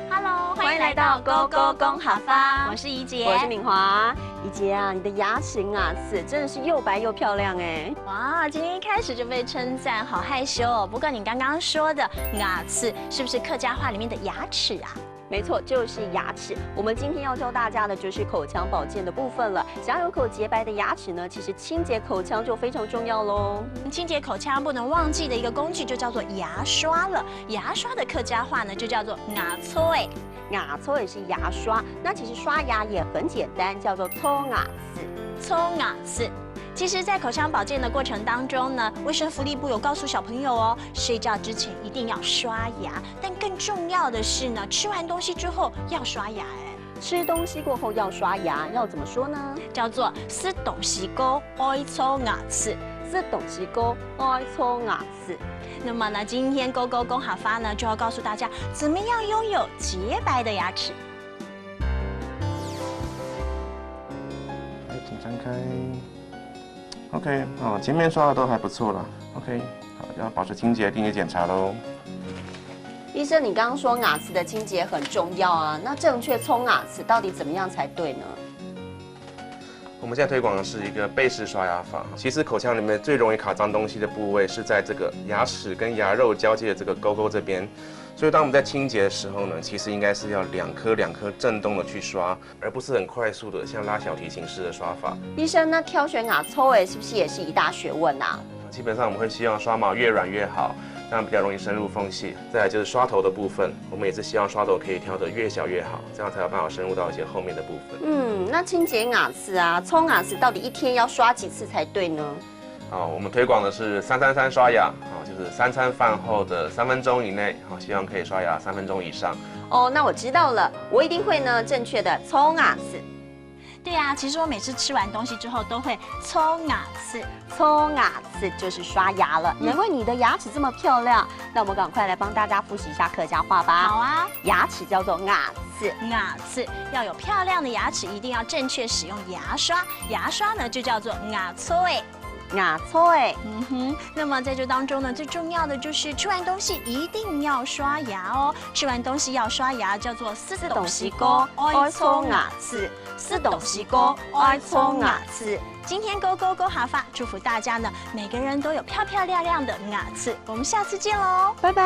Hello， 欢迎来到勾勾工好坊，我是怡姐，我是敏华。怡姐啊，你的牙齿真的是又白又漂亮哎！哇，今天一开始就被称赞，好害羞哦。不过你刚刚说的牙齿是不是客家话里面的牙齿啊？没错，就是牙齿。我们今天要教大家的就是口腔保健的部分了。想要有口洁白的牙齿呢，其实清洁口腔就非常重要喽。清洁口腔不能忘记的一个工具就叫做牙刷了。牙刷的客家话呢就叫做牙刷。牙刷也是牙刷，那其实刷牙也很简单，叫做搓牙齿。搓牙齿。其实，在口腔保健的过程当中呢，卫生福利部有告诉小朋友哦，睡觉之前一定要刷牙。但更重要的是呢，吃完东西之后要刷牙。吃东西过后要刷牙，要怎么说呢？叫做吃东西过爱搓牙齿。吃东西过爱搓牙齿。那么呢，今天勾勾工好发呢，就要告诉大家，怎么样拥有洁白的牙齿。请张开。OK， 前面刷的都还不错了。OK， 好，要保持清洁，定期检查喽。医生，你刚刚说牙齿的清洁很重要啊，那正确冲牙齿到底怎么样才对呢？我们现在推广的是一个背式刷牙法。其实口腔里面最容易卡脏东西的部位是在这个牙齿跟牙肉交界的这个沟沟这边，所以当我们在清洁的时候呢，其实应该是要两颗震动的去刷，而不是很快速的像拉小提琴式的刷法。医生，那挑选牙刷是不是也是一大学问啊？基本上我们会希望刷毛越软越好，这样比较容易深入缝隙。再来就是刷头的部分，我们也是希望刷头可以挑得越小越好，这样才有办法深入到一些后面的部分。那清洁牙齿啊，冲牙齿到底一天要刷几次才对呢？我们推广的是333刷牙，就是3餐饭后的3分钟以内，希望可以刷牙3分钟以上。哦，那我知道了，我一定会呢正确的冲牙齿。对啊，其实我每次吃完东西之后都会搓牙齿。搓牙齿就是刷牙了，难怪你的牙齿这么漂亮。那我们赶快来帮大家复习一下客家话吧。好啊，牙齿叫做牙齿，牙齿要有漂亮的牙齿，一定要正确使用牙刷。牙刷呢就叫做牙刷。牙刷。那么在这当中呢，最重要的就是吃完东西一定要刷牙哦。吃完东西要刷牙，叫做吃东西过爱搓牙齿。吃东西过爱搓牙齿。今天勾勾勾哈发，祝福大家呢，每个人都有漂漂亮亮的牙齿。我们下次见喽，拜拜。